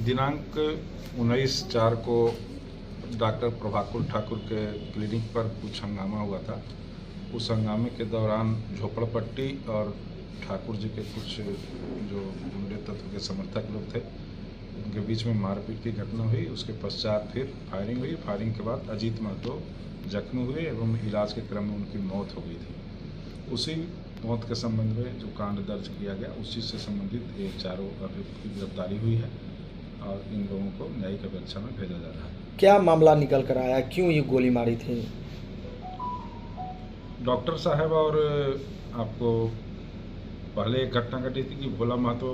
दिनांक 19/4 को डॉक्टर प्रभाकर ठाकुर के क्लिनिक पर कुछ हंगामा हुआ था। उस हंगामे के दौरान झोपड़पट्टी और ठाकुर जी के कुछ जो गुंडे तत्व के समर्थक लोग थे, उनके बीच में मारपीट की घटना हुई। उसके पश्चात फिर फायरिंग हुई। फायरिंग के बाद अजीत महतो जख्मी हुए एवं इलाज के क्रम में उनकी मौत हो गई थी। उसी मौत के संबंध में जो कांड दर्ज किया गया, उसी से संबंधित ये चारों अभियुक्त की गिरफ्तारी हुई है और इन लोगों को न्यायिक अभिरक्षा में भेजा जा रहा है। क्या मामला निकल कर आया, क्यों ये गोली मारी थी? डॉक्टर साहब और आपको पहले एक घटना घटी थी कि भोला महतो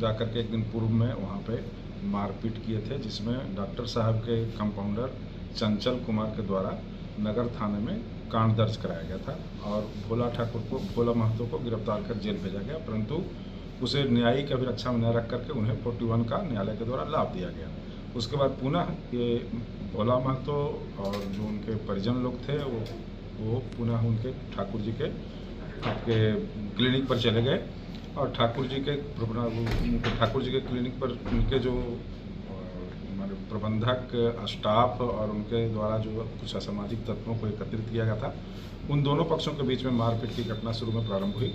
जाकर के एक दिन पूर्व में वहाँ पे मारपीट किए थे, जिसमें डॉक्टर साहब के कंपाउंडर चंचल कुमार के द्वारा नगर थाने में कांड दर्ज कराया गया था और भोला महतो को गिरफ्तार कर जेल भेजा गया, परंतु उसे न्यायिक अभिरक्षा में न रख करके उन्हें 41 का न्यायालय के द्वारा लाभ दिया गया। उसके बाद पुनः ये भोला महतो और जो उनके परिजन लोग थे वो पुनः उनके ठाकुर जी के क्लिनिक पर चले गए और ठाकुर जी के क्लिनिक पर उनके जो हमारे प्रबंधक स्टाफ और उनके द्वारा जो कुछ असामाजिक तत्वों को एकत्रित किया गया था, उन दोनों पक्षों के बीच में मारपीट की घटना शुरू में प्रारंभ हुई।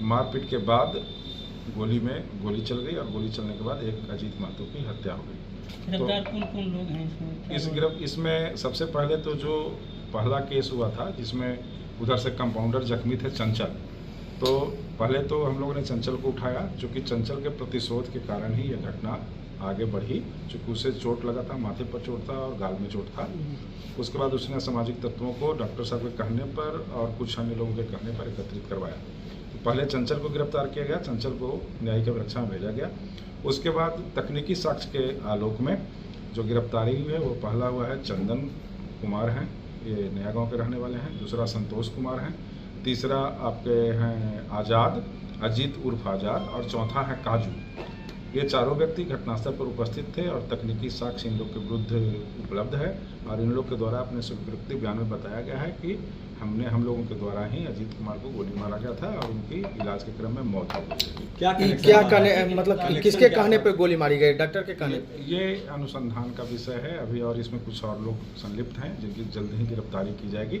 मारपीट के बाद गोली चल गई और गोली चलने के बाद एक अजीत महतो की हत्या हो गई। गिरफ्तार कौन लोग हैं इसमें सबसे पहले तो जो पहला केस हुआ था, जिसमें उधर से कंपाउंडर जख्मी थे चंचल, तो पहले तो हम लोगों ने चंचल को उठाया, क्योंकि चंचल के प्रतिशोध के कारण ही यह घटना आगे बढ़ी, चूँकि उसे चोट लगा था, माथे पर चोट था और गाल में चोट था। उसके बाद उसने सामाजिक तत्वों को डॉक्टर साहब के कहने पर और कुछ अन्य लोगों के कहने पर एकत्रित करवाया। तो पहले चंचल को गिरफ्तार किया गया, चंचल को न्यायिक अभिरक्षा में भेजा गया। उसके बाद तकनीकी साक्ष्य के आलोक में जो गिरफ्तारी हुई है, वो पहला हुआ है चंदन कुमार हैं, ये नया गांव के रहने वाले हैं। दूसरा संतोष कुमार हैं। तीसरा आपके हैं आज़ाद, अजीत उर्फ आज़ाद, और चौथा है काजू। ये चारों व्यक्ति घटनास्थल पर उपस्थित थे और तकनीकी साक्ष्य इन लोग के विरुद्ध उपलब्ध है और इन लोग के द्वारा अपने स्वीकृति बयान में बताया गया है कि हम लोगों के द्वारा ही अजीत कुमार को गोली मारा गया था और उनकी इलाज के क्रम में मौत हो गई। क्या कहने मतलब किसके कहने पे गोली मारी गई? डॉक्टर के कहने? ये अनुसंधान का विषय है अभी, और इसमें कुछ और लोग संलिप्त हैं जिनकी जल्द ही गिरफ्तारी की जाएगी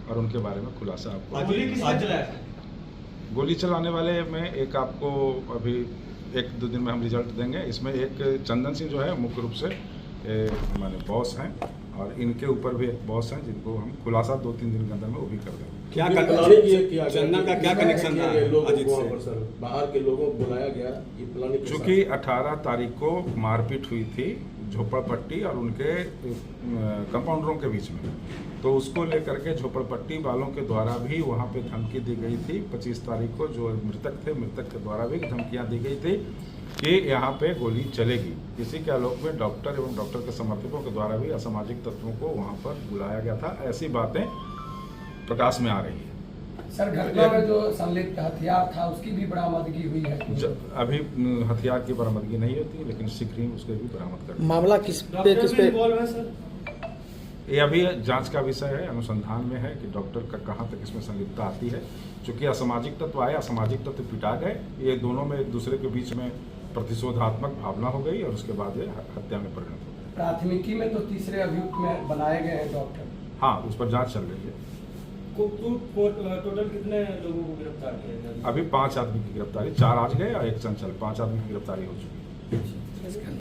और उनके बारे में खुलासा आपको। गोली चलाने वाले में एक आपको अभी 1-2 दिन में हम रिजल्ट देंगे। इसमें एक चंदन सिंह जो है मुख्य रूप से हमारे बॉस हैं और इनके ऊपर भी एक बॉस हैं, जिनको हम खुलासा 2-3 दिन के अंदर में वो भी कर देंगे। क्या चंदन का क्या कनेक्शन था अजीत से? बाहर के लोगों को बुलाया गया, चूँकि 18 तारीख को मारपीट हुई थी झोपड़पट्टी और उनके कंपाउंडरों के बीच में, तो उसको लेकर के झोपड़पट्टी वालों के द्वारा भी वहाँ पे धमकी दी गई थी। 25 तारीख को जो मृतक के द्वारा भी धमकियाँ दी गई थी कि यहाँ पे गोली चलेगी। इसी के आलोक में डॉक्टर एवं डॉक्टर के समर्थकों के द्वारा भी असामाजिक तत्वों को वहाँ पर बुलाया गया था। ऐसी बातें प्रकाश में आ रही है। सर, घटना में जो संलिप्त हथियार था उसकी भी बरामदगी हुई है? अभी हथियार की बरामदगी नहीं होती, लेकिन शीघ्र ही उसके भी बरामद कर। मामला किस पे? ये अभी जांच का विषय है, अनुसंधान में है कि डॉक्टर का कहाँ तक इसमें संलिप्तता आती है। चूँकि असामाजिक तत्व आए, असामाजिक तत्व पिटा गए, ये दोनों में एक दूसरे के बीच में प्रतिशोधात्मक भावना हो गई और उसके बाद ये हत्या में परिणत हो गई। प्राथमिकी में तो तीसरे अभियुक्त में बनाए गए हैं डॉक्टर। हाँ, उस पर जांच चल रही है। टोटल कितने लोगों को गिरफ्तार किया गया? अभी 5 आदमी की गिरफ्तारी, 4 आज गए और 1 चंचल, 5 आदमी की गिरफ्तारी हो चुकी है।